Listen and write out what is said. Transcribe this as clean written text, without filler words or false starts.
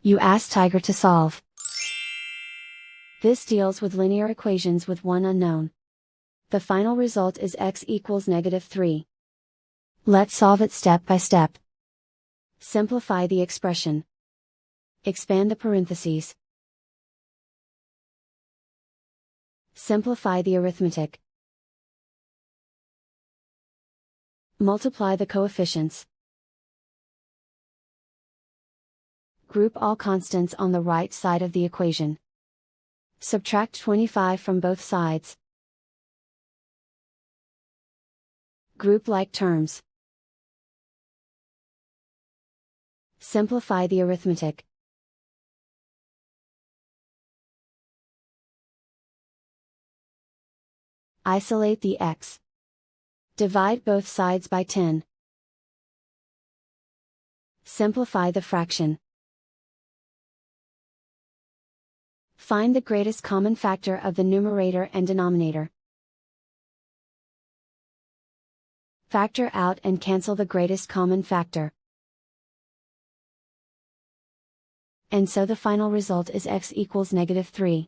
You ask Tiger to solve. This deals with linear equations with one unknown. The final result is x equals -3. Let's solve it step by step. Simplify the expression. Expand the parentheses. Simplify the arithmetic. Multiply the coefficients. Group all constants on the right side of the equation. Subtract 25 from both sides. Group like terms. Simplify the arithmetic. Isolate the x. Divide both sides by 10. Simplify the fraction. Find the greatest common factor of the numerator and denominator. Factor out and cancel the greatest common factor. And so the final result is x equals -3.